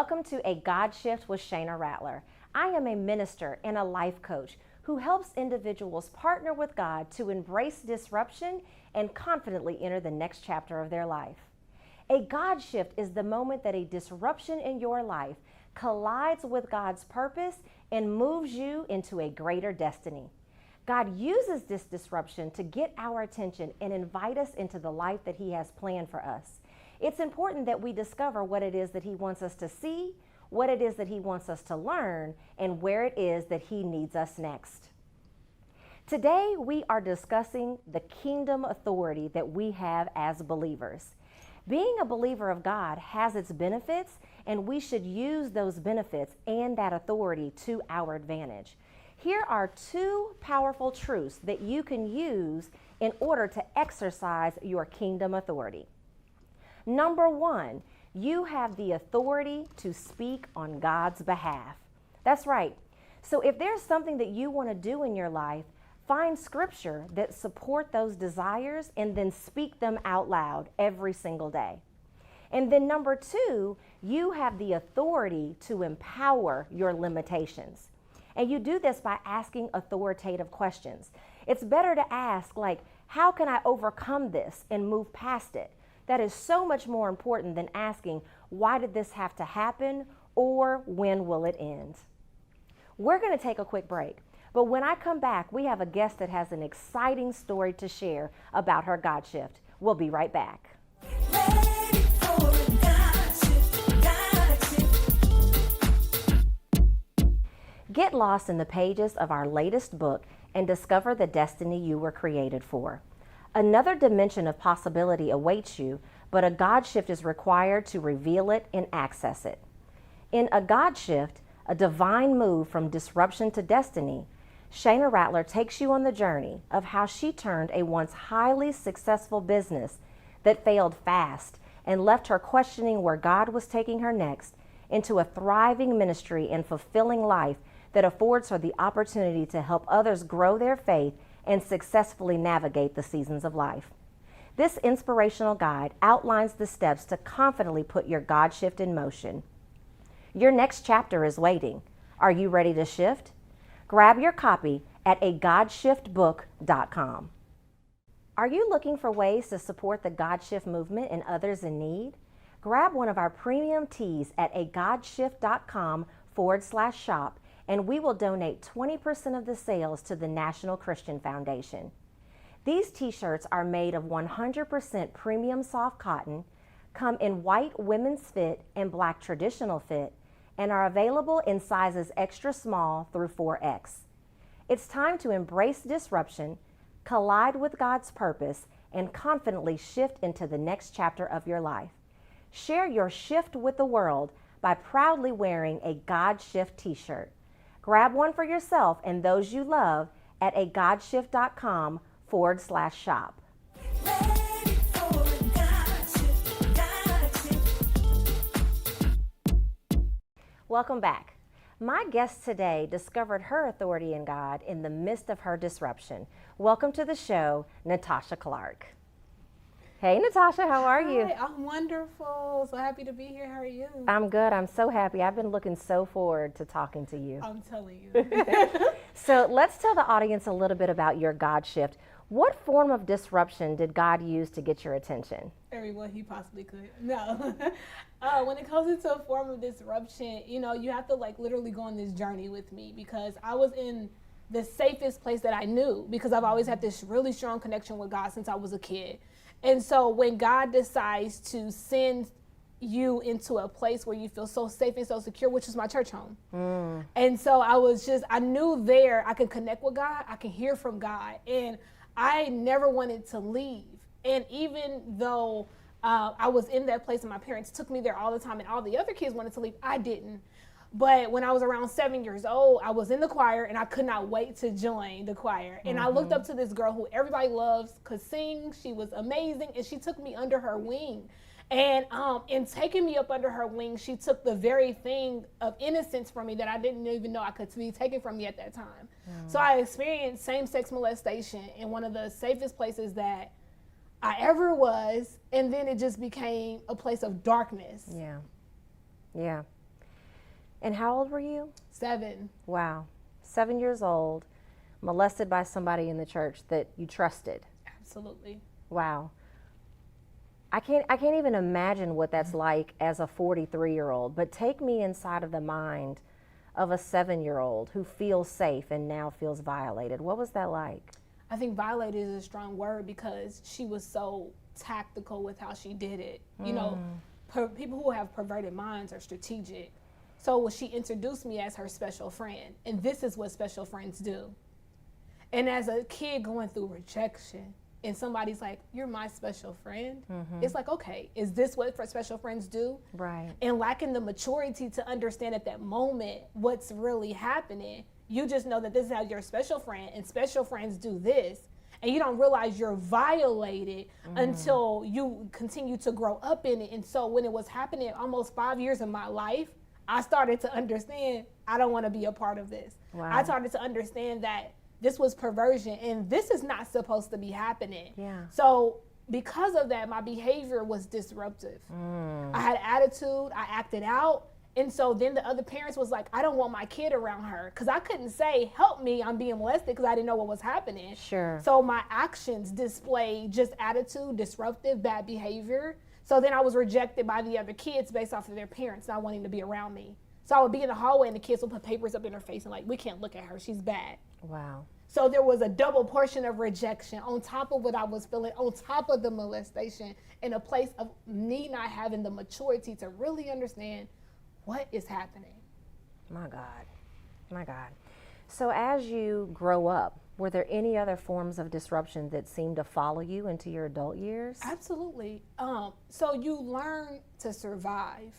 Welcome to A God Shift with Shayna Rattler. I am a minister and a life coach who helps individuals partner with God to embrace disruption and confidently enter the next chapter of their life. A God shift is the moment that a disruption in your life collides with God's purpose and moves you into a greater destiny. God uses this disruption to get our attention and invite us into the life that He has planned for us. It's important that we discover what it is that He wants us to see, what it is that He wants us to learn, and where it is that He needs us next. Today, we are discussing the kingdom authority that we have as believers. Being a believer of God has its benefits, and we should use those benefits and that authority to our advantage. Here are two powerful truths that you can use in order to exercise your kingdom authority. Number one, you have the authority to speak on God's behalf. That's right. So if there's something that you want to do in your life, find scripture that support those desires and then speak them out loud every single day. And then number two, you have the authority to empower your limitations. And you do this by asking authoritative questions. It's better to ask like, how can I overcome this and move past it? That is so much more important than asking, why did this have to happen or when will it end? We're going to take a quick break, but when I come back, we have a guest that has an exciting story to share about her God shift. We'll be right back. Get lost in the pages of our latest book and discover the destiny you were created for. Another dimension of possibility awaits you, but a God shift is required to reveal it and access it. In A God Shift, a divine move from disruption to destiny, Shayna Rattler takes you on the journey of how she turned a once highly successful business that failed fast and left her questioning where God was taking her next into a thriving ministry and fulfilling life that affords her the opportunity to help others grow their faith and successfully navigate the seasons of life. This inspirational guide outlines the steps to confidently put your God shift in motion. Your next chapter is waiting. Are you ready to shift? Grab your copy at agodshiftbook.com. Are you looking for ways to support the God Shift movement and others in need? Grab one of our premium tees at agodshift.com/shop and we will donate 20% of the sales to the National Christian Foundation. These t-shirts are made of 100% premium soft cotton, come in white women's fit and black traditional fit, and are available in sizes extra small through 4X. It's time to embrace disruption, collide with God's purpose, and confidently shift into the next chapter of your life. Share your shift with the world by proudly wearing a God Shift t-shirt. Grab one for yourself and those you love at agodshift.com/shop. Welcome back. My guest today discovered her authority in God in the midst of her disruption. Welcome to the show, Natasha Clarke. Hey, Natasha, how are you? Hi, I'm wonderful. So happy to be here. How are you? I'm good. I'm so happy. I've been looking so forward to talking to you. I'm telling you. So let's tell the audience a little bit about your God shift. What form of disruption did God use to get your attention? Everyone he possibly could. No. When it comes into a form of disruption, you have to literally go on this journey with me because I was in the safest place that I knew because I've always had this really strong connection with God since I was a kid. And so when God decides to send you into a place where you feel so safe and so secure, which is my church home. And so I knew there I could connect with God, I could hear from God, and I never wanted to leave. And even though I was in that place and my parents took me there all the time and all the other kids wanted to leave, I didn't. But when I was around 7 years old, I was in the choir and I could not wait to join the choir. And I looked up to this girl who everybody loves, could sing, she was amazing, and she took me under her wing. And in taking me up under her wing, she took the very thing of innocence from me that I didn't even know I could be taken from me at that time. So I experienced same-sex molestation in one of the safest places that I ever was, and then it just became a place of darkness. Yeah. And how old were you? 7. Wow. 7 years old, molested by somebody in the church that you trusted. Absolutely. Wow. I can't even imagine what that's like as a 43-year-old, but take me inside of the mind of a 7-year-old who feels safe and now feels violated. What was that like? I think violated is a strong word because she was so tactical with how she did it. You know, people who have perverted minds are strategic. So when she introduced me as her special friend, and this is what special friends do. And as a kid going through rejection, and somebody's like, you're my special friend. It's like, okay, is this what special friends do? Right. And lacking the maturity to understand at that moment what's really happening, you just know that this is how your special friend, and special friends do this. And you don't realize you're violated until you continue to grow up in it. And so when it was happening almost 5 years of my life, I started to understand I don't want to be a part of this. Wow. I started to understand that this was perversion and this is not supposed to be happening. Yeah. So because of that, my behavior was disruptive. I had attitude, I acted out. And so then the other parents was like, I don't want my kid around her. Because I couldn't say, help me, I'm being molested, because I didn't know what was happening. Sure. So my actions displayed just attitude, disruptive, bad behavior. So then I was rejected by the other kids based off of their parents not wanting to be around me. So I would be in the hallway and the kids would put papers up in her face and like, we can't look at her, she's bad. Wow. So there was a double portion of rejection on top of what I was feeling, on top of the molestation, in a place of me not having the maturity to really understand what is happening. My God. My God. So as you grow up, were there any other forms of disruption that seemed to follow you into your adult years? Absolutely. So you learn to survive.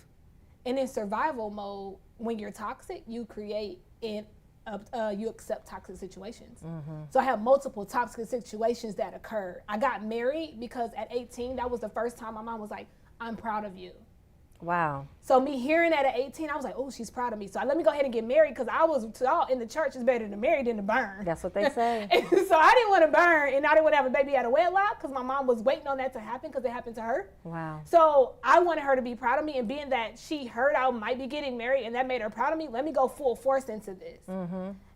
And in survival mode, when you're toxic, you create and you accept toxic situations. So I have multiple toxic situations that occurred. I got married because at 18, that was the first time my mom was like, I'm proud of you. Wow. So me hearing that at 18, I was like, oh, she's proud of me. So let me go ahead and get married because I was taught in the church it's better to marry than to burn. That's what they say. And so I didn't want to burn and I didn't want to have a baby out of wedlock because my mom was waiting on that to happen because it happened to her. Wow. So I wanted her to be proud of me, and being that she heard I might be getting married and that made her proud of me, let me go full force into this.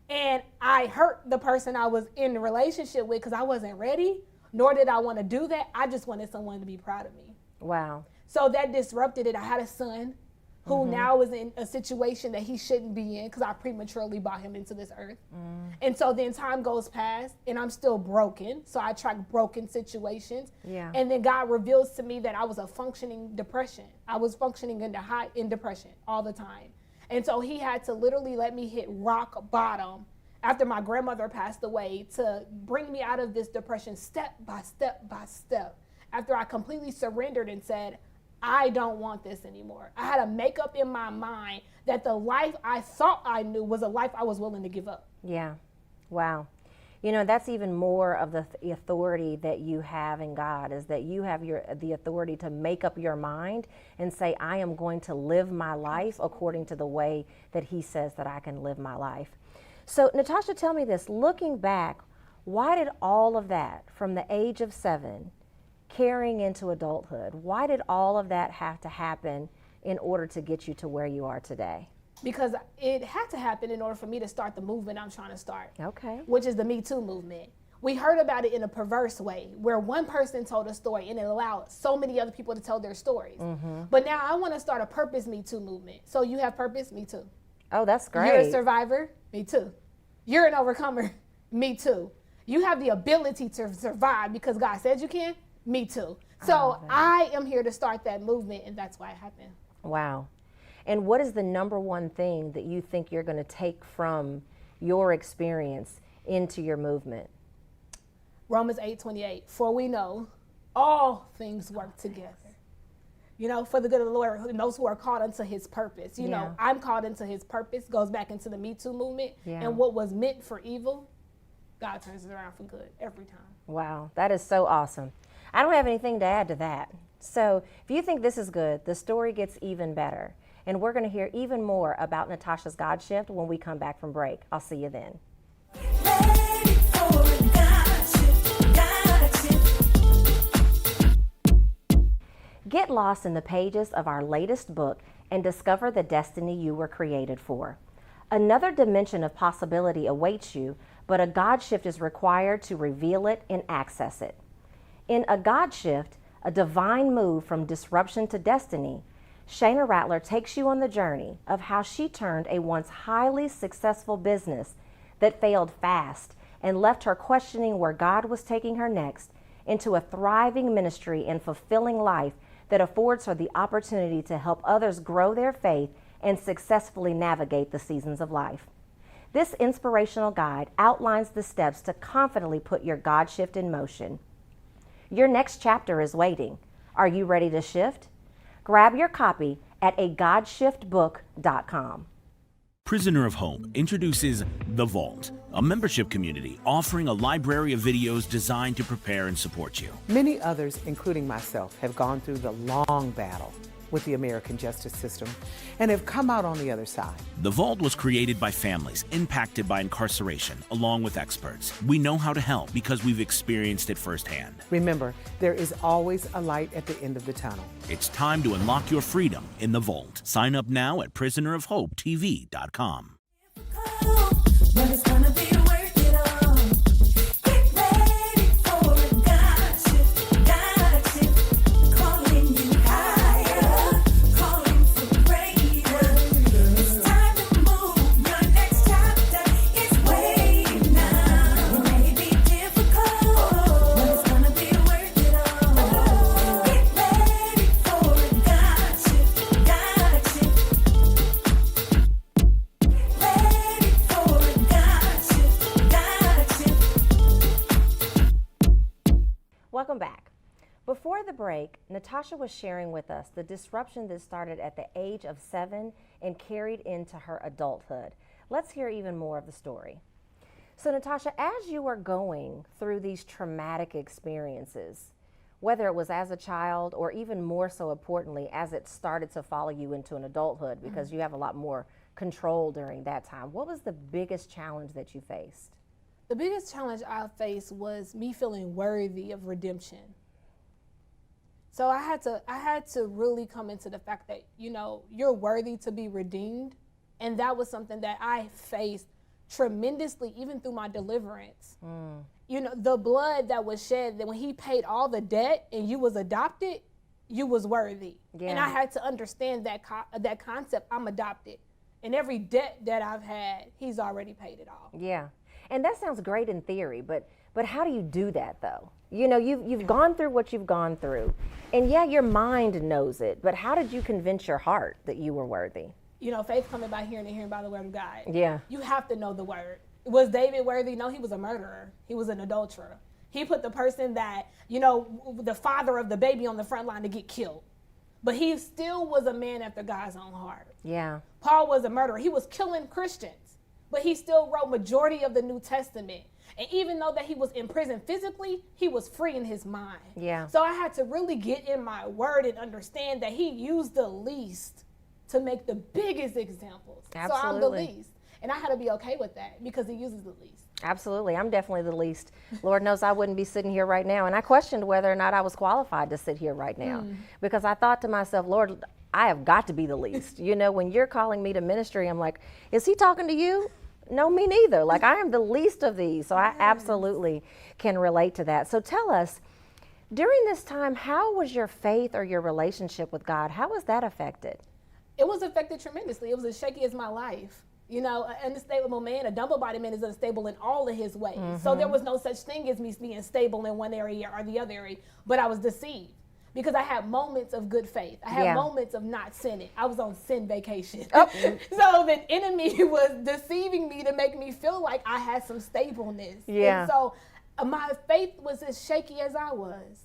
And I hurt the person I was in the relationship with because I wasn't ready, nor did I want to do that. I just wanted someone to be proud of me. Wow. So that disrupted it. I had a son who now is in a situation that he shouldn't be in because I prematurely brought him into this earth. And so then time goes past and I'm still broken. So I track broken situations. Yeah. And then God reveals to me that I was a functioning depression. I was functioning in depression all the time. And so he had to literally let me hit rock bottom after my grandmother passed away to bring me out of this depression step by step by step. After I completely surrendered and said, I don't want this anymore. I had to make up in my mind that the life I thought I knew was a life I was willing to give up. Yeah. Wow. You know, that's even more of the authority that you have in God, is that you have the authority to make up your mind and say, I am going to live my life according to the way that he says that I can live my life. So Natasha, tell me this, looking back, why did all of that from the age of 7 carrying into adulthood, why did all of that have to happen in order to get you to where you are today? Because it had to happen in order for me to start the movement I'm trying to start. Okay. Which is the Me Too movement. We heard about it in a perverse way, where one person told a story and it allowed so many other people to tell their stories. But now I want to start a purpose Me Too movement. So you have purpose, Me Too. Oh, that's great. You're a survivor, Me Too. You're an overcomer, Me Too. You have the ability to survive because God said you can, Me Too. So I am here to start that movement, and that's why it happened. Wow. And what is the number one thing that you think you're going to take from your experience into your movement? Romans 8:28. For we know all things work together, you know, for the good of the Lord, and those who are called unto his purpose. You know, I'm called into his purpose, goes back into the Me Too movement. And what was meant for evil, God turns it around for good every time. Wow, that is so awesome. I don't have anything to add to that. So if you think this is good, the story gets even better. And we're going to hear even more about Natasha's God shift when we come back from break. I'll see you then. Get lost in the pages of our latest book, and discover the destiny you were created for. Another dimension of possibility awaits you, but a God shift is required to reveal it and access it. In a God shift, a divine move from disruption to destiny, Shayna Rattler takes you on the journey of how she turned a once highly successful business that failed fast and left her questioning where God was taking her next into a thriving ministry and fulfilling life that affords her the opportunity to help others grow their faith and successfully navigate the seasons of life. This inspirational guide outlines the steps to confidently put your God shift in motion. Your next chapter is waiting. Are you ready to shift? Grab your copy at agodshiftbook.com. Prisoner of Hope introduces The Vault, a membership community offering a library of videos designed to prepare and support you. Many others, including myself, have gone through the long battle with the American justice system and have come out on the other side. The Vault was created by families impacted by incarceration, along with experts. We know how to help because we've experienced it firsthand. Remember, there is always a light at the end of the tunnel. It's time to unlock your freedom in The Vault. Sign up now at prisonerofhopetv.com. But it's gonna be worth it all. Get ready for a God shift, calling you higher, calling for greater. It's time to move, your next chapter is waiting now. It may be difficult, but it's gonna be worth it all. Get ready for a God shift, ready for a God shift. Welcome back. Before the break, Natasha was sharing with us the disruption that started at the age of 7 and carried into her adulthood. Let's hear even more of the story. So Natasha, as you were going through these traumatic experiences, whether it was as a child or even more so importantly, as it started to follow you into an adulthood, because you have a lot more control during that time, what was the biggest challenge that you faced? The biggest challenge I faced was me feeling worthy of redemption. So I had to really come into the fact that, you're worthy to be redeemed. And that was something that I faced tremendously, even through my deliverance. The blood that was shed, that when he paid all the debt and you was adopted, you was worthy. Yeah. And I had to understand that concept. I'm adopted. And every debt that I've had, he's already paid it all. Yeah. And that sounds great in theory, but how do you do that though? You've gone through what you've gone through, and yeah, your mind knows it, but how did you convince your heart that you were worthy? Faith coming by hearing and hearing by the word of God. Yeah. You have to know the word. Was David worthy? No, he was a murderer. He was an adulterer. He put the person that, the father of the baby on the front line to get killed. But he still was a man after God's own heart. Yeah. Paul was a murderer. He was killing Christians, but he still wrote majority of the New Testament. And even though that he was in prison physically, he was free in his mind. Yeah. So I had to really get in my word and understand that he used the least to make the biggest examples. Absolutely. So I'm the least. And I had to be okay with that because he uses the least. Absolutely. I'm definitely the least. Lord knows I wouldn't be sitting here right now. And I questioned whether or not I was qualified to sit here right now because I thought to myself, Lord, I have got to be the least. When you're calling me to ministry, I'm like, is he talking to you? No, me neither. Like, I am the least of these. So I absolutely can relate to that. So tell us, during this time, how was your faith or your relationship with God? How was that affected? It was affected tremendously. It was as shaky as my life. An unstable man, a double-bodied man is unstable in all of his ways. So there was no such thing as me being stable in one area or the other area, but I was deceived because I had moments of good faith. I had moments of not sinning. I was on sin vacation. So the enemy was deceiving me to make me feel like I had some stableness. Yeah. And so my faith was as shaky as I was.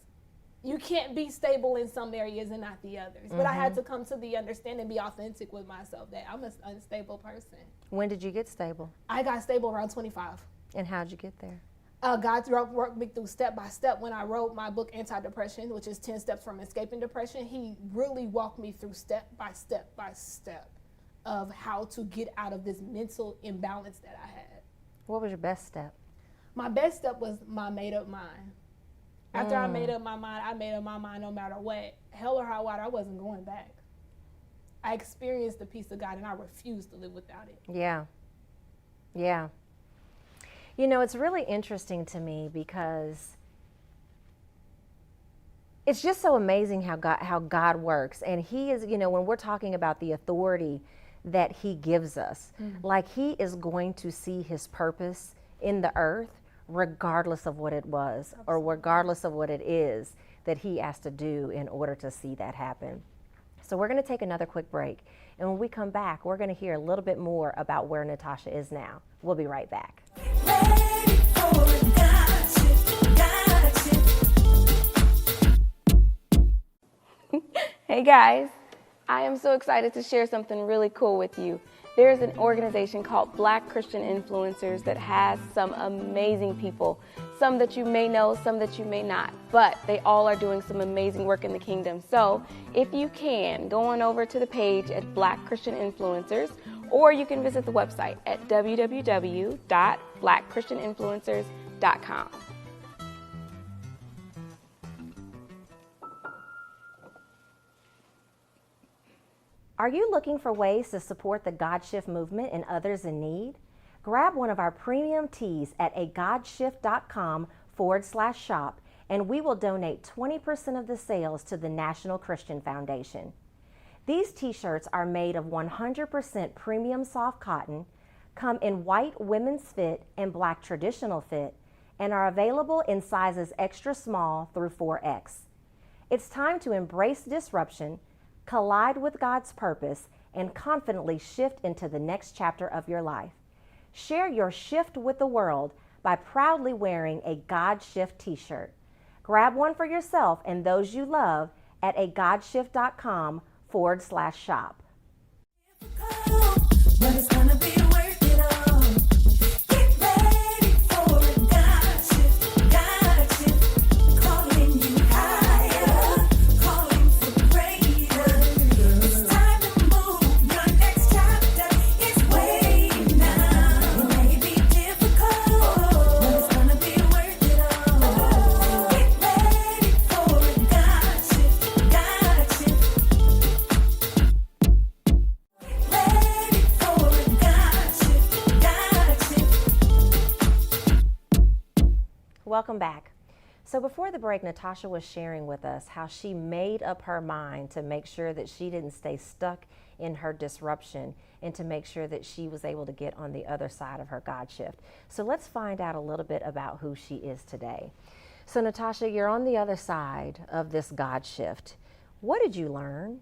You can't be stable in some areas and not the others. But I had to come to the understanding and be authentic with myself that I'm an unstable person. When did you get stable? I got stable around 25. And how'd you get there? God worked me through step by step. When I wrote my book, Anti-Depression, which is 10 Steps from Escaping Depression, he really walked me through step by step of how to get out of this mental imbalance that I had. What was your best step? My best step was my made-up mind. After I made up my mind no matter what. Hell or high water, I wasn't going back. I experienced the peace of God, and I refuse to live without it. Yeah. Yeah. You know, it's really interesting to me because it's just so amazing how God works. And he is, you know, when we're talking about the authority that he gives us, like he is going to see his purpose in the earth regardless of what it was or regardless of what it is that he has to do in order to see that happen. So we're going to take another quick break. And when we come back, we're going to hear a little bit more about where Natasha is now. We'll be right back. Ready for a gotcha. Hey guys, I am so excited to share something really cool with you. There's an organization called Black Christian Influencers that has some amazing people, some that you may know, some that you may not, but they all are doing some amazing work in the kingdom. So if you can, go on over to the page at Black Christian Influencers, or you can visit the website at www.blackchristianinfluencers.com. Are you looking for ways to support the God Shift movement and others in need? Grab one of our premium tees at agodshift.com/shop and we will donate 20% of the sales to the National Christian Foundation. These t-shirts are made of 100% premium soft cotton, come in white women's fit and black traditional fit, and are available in sizes extra small through 4X. It's time to embrace disruption, collide with God's purpose, and confidently shift into the next chapter of your life. Share your shift with the world by proudly wearing a God Shift t-shirt. Grab one for yourself and those you love at agodshift.com/shop. But it's gonna be worth it all. Get ready for a gotcha, gotcha. Calling you higher, calling for greater. It's time to move. Your next chapter is waiting now. It may be difficult, but it's gonna be worth it all. Get ready for a gotcha, gotcha. Ready for a gotcha, gotcha. Welcome back. So before the break, Natasha was sharing with us how she made up her mind to make sure that she didn't stay stuck in her disruption and to make sure that she was able to get on the other side of her God shift. So let's find out a little bit about who she is today. So Natasha, you're on the other side of this God shift. What did you learn?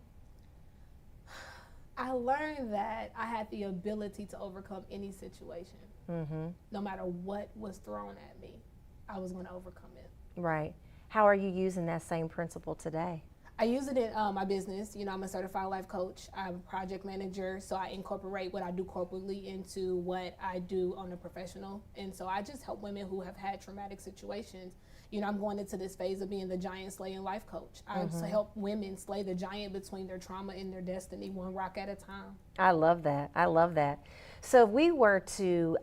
I learned that I had the ability to overcome any situation. No matter what was thrown at me, I was going to overcome it. Right. How are you using that same principle today? I use it in my business. You know, I'm a certified life coach. I'm a project manager, so I incorporate what I do corporately into what I do on a professional. And so I just help women who have had traumatic situations. You know, I'm going into this phase of being the giant slaying life coach. I help women slay the giant between their trauma and their destiny, one rock at a time. I love that. I love that. So if we were to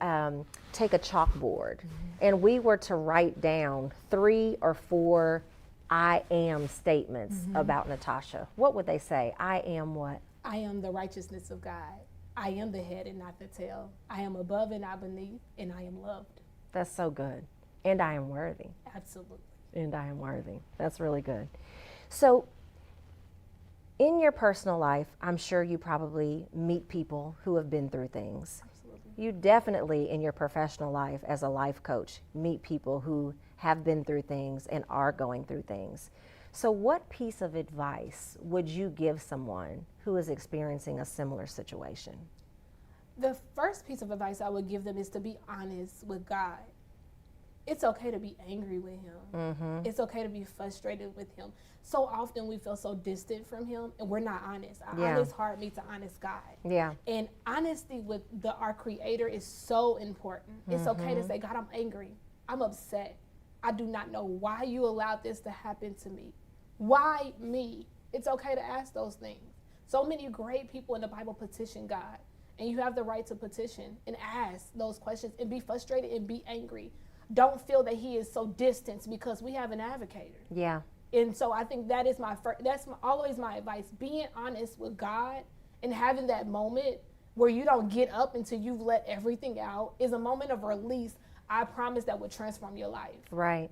take a chalkboard and we were to write down 3 or 4 I am statements about Natasha, what would they say? I am what? I am the righteousness of God. I am the head and not the tail. I am above and not beneath, and I am loved. That's so good. And I am worthy. Absolutely. And I am worthy. That's really good. So in your personal life, I'm sure you probably meet people who have been through things. Absolutely. You definitely, in your professional life as a life coach, meet people who have been through things and are going through things. So what piece of advice would you give someone who is experiencing a similar situation? The first piece of advice I would give them is to be honest with God. It's okay to be angry with him. It's okay to be frustrated with him. So often we feel so distant from him and we're not honest. Our honest heart meets an honest God. Yeah. And honesty with our creator is so important. It's okay to say, God, I'm angry. I'm upset. I do not know why you allowed this to happen to me. Why me? It's okay to ask those things. So many great people in the Bible petition God. And you have the right to petition and ask those questions and be frustrated and be angry. Don't feel that he is so distant because we have an advocator. Yeah. And so I think that is always my advice, being honest with God and having that moment where you don't get up until you've let everything out is a moment of release. I promise that would transform your life. Right.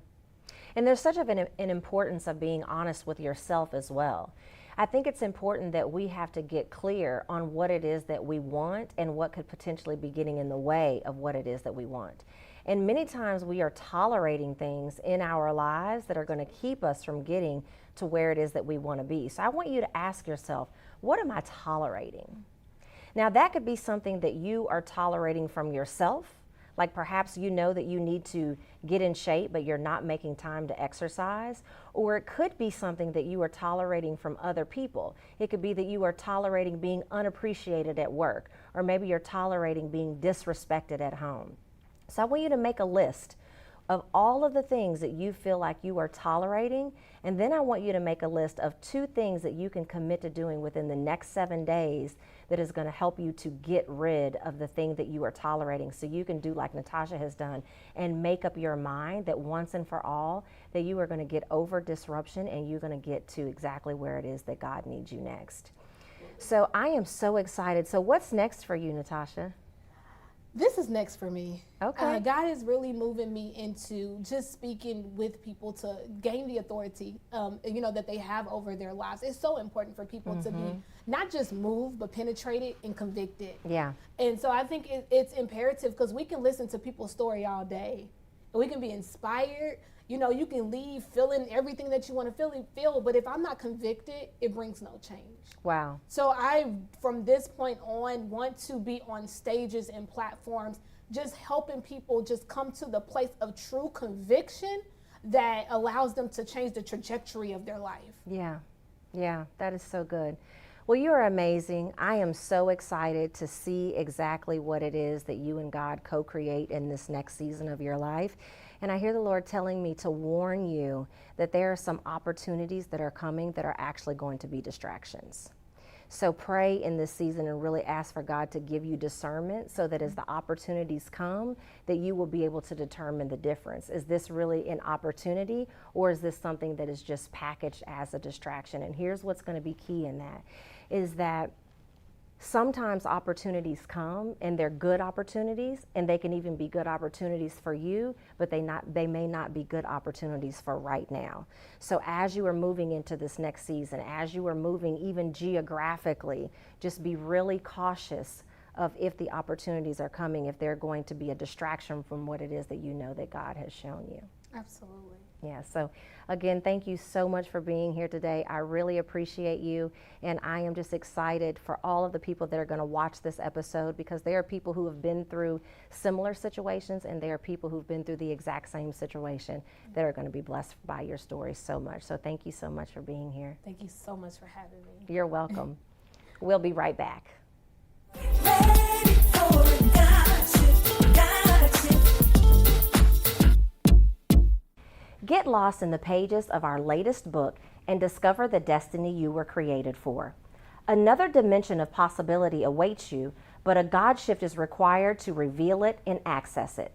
And there's such an importance of being honest with yourself as well. I think it's important that we have to get clear on what it is that we want and what could potentially be getting in the way of what it is that we want. And many times we are tolerating things in our lives that are going to keep us from getting to where it is that we want to be. So I want you to ask yourself, what am I tolerating? Now that could be something that you are tolerating from yourself. Like perhaps you know that you need to get in shape, but you're not making time to exercise. Or it could be something that you are tolerating from other people. It could be that you are tolerating being unappreciated at work, or maybe you're tolerating being disrespected at home. So I want you to make a list of all of the things that you feel like you are tolerating, and then I want you to make a list of 2 things that you can commit to doing within the next 7 days that is going to help you to get rid of the thing that you are tolerating, so you can do like Natasha has done and make up your mind that once and for all that you are going to get over disruption and you're going to get to exactly where it is that God needs you next. So I am so excited. So what's next for you, Natasha? This is next for me. Okay. God is really moving me into just speaking with people to gain the authority, that they have over their lives. It's so important for people to be not just moved, but penetrated and convicted. Yeah. And so I think it's imperative, because we can listen to people's story all day and we can be inspired. You can leave feeling everything that you want to feel, but if I'm not convicted, it brings no change. Wow. So I, from this point on, want to be on stages and platforms, just helping people just come to the place of true conviction that allows them to change the trajectory of their life. Yeah, that is so good. Well, you are amazing. I am so excited to see exactly what it is that you and God co-create in this next season of your life. And I hear the Lord telling me to warn you that there are some opportunities that are coming that are actually going to be distractions. So pray in this season and really ask for God to give you discernment so that as the opportunities come, that you will be able to determine the difference. Is this really an opportunity, or is this something that is just packaged as a distraction? And here's what's going to be key in that, is that sometimes opportunities come and they're good opportunities, and they can even be good opportunities for you, but they may not be good opportunities for right now. So as you are moving into this next season, as you are moving even geographically, just be really cautious of if the opportunities are coming, if they're going to be a distraction from what it is that you know that God has shown you. Absolutely. Yeah, so again, thank you so much for being here today. I really appreciate you, and I am just excited for all of the people that are going to watch this episode, because there are people who have been through similar situations, and there are people who've been through the exact same situation that are going to be blessed by your story so much. So thank you so much for being here. Thank you so much for having me. You're welcome. We'll be right back. Ready for a gotcha. Get lost in the pages of our latest book and discover the destiny you were created for. Another dimension of possibility awaits you, but a God shift is required to reveal it and access it.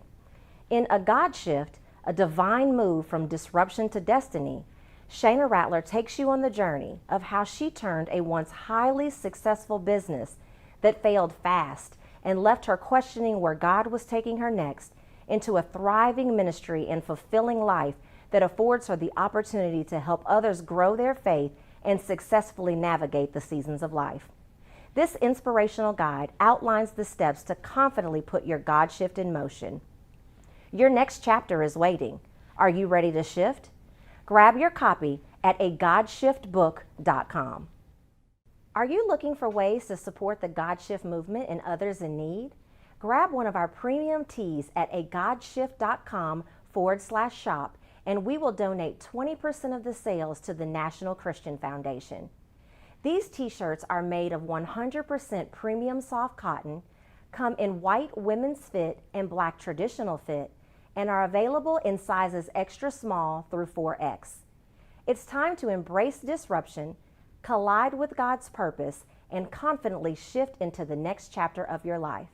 In A God Shift, a divine move from disruption to destiny, Shayna Rattler takes you on the journey of how she turned a once highly successful business that failed fast and left her questioning where God was taking her next into a thriving ministry and fulfilling life that affords her the opportunity to help others grow their faith and successfully navigate the seasons of life. This inspirational guide outlines the steps to confidently put your God shift in motion. Your next chapter is waiting. Are you ready to shift? Grab your copy at agodshiftbook.com. Are you looking for ways to support the God Shift movement and others in need? Grab one of our premium tees at agodshift.com/shop, and we will donate 20% of the sales to the National Christian Foundation. These t-shirts are made of 100% premium soft cotton, come in white women's fit and black traditional fit, and are available in sizes extra small through 4X. It's time to embrace disruption, collide with God's purpose, and confidently shift into the next chapter of your life.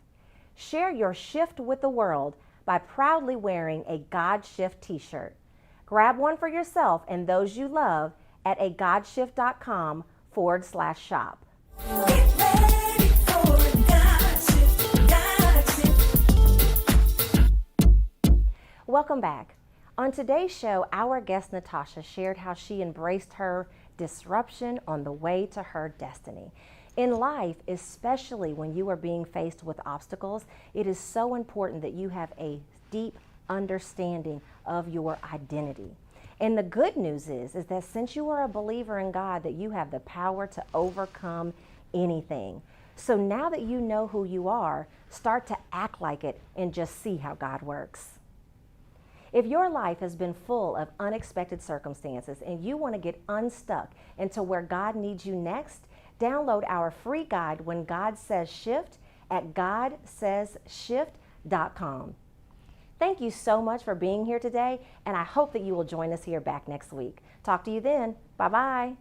Share your shift with the world by proudly wearing a God Shift t-shirt. Grab one for yourself and those you love at agodshift.com/shop. Get ready. Welcome back. On today's show, our guest Natasha shared how she embraced her disruption on the way to her destiny. In life, especially when you are being faced with obstacles, it is so important that you have a deep understanding of your identity. And the good news is that since you are a believer in God, that you have the power to overcome anything. So now that you know who you are, start to act like it and just see how God works. If your life has been full of unexpected circumstances and you want to get unstuck into where God needs you next, download our free guide, When God Says Shift, at GodSaysShift.com. Thank you so much for being here today, and I hope that you will join us here back next week. Talk to you then. Bye-bye.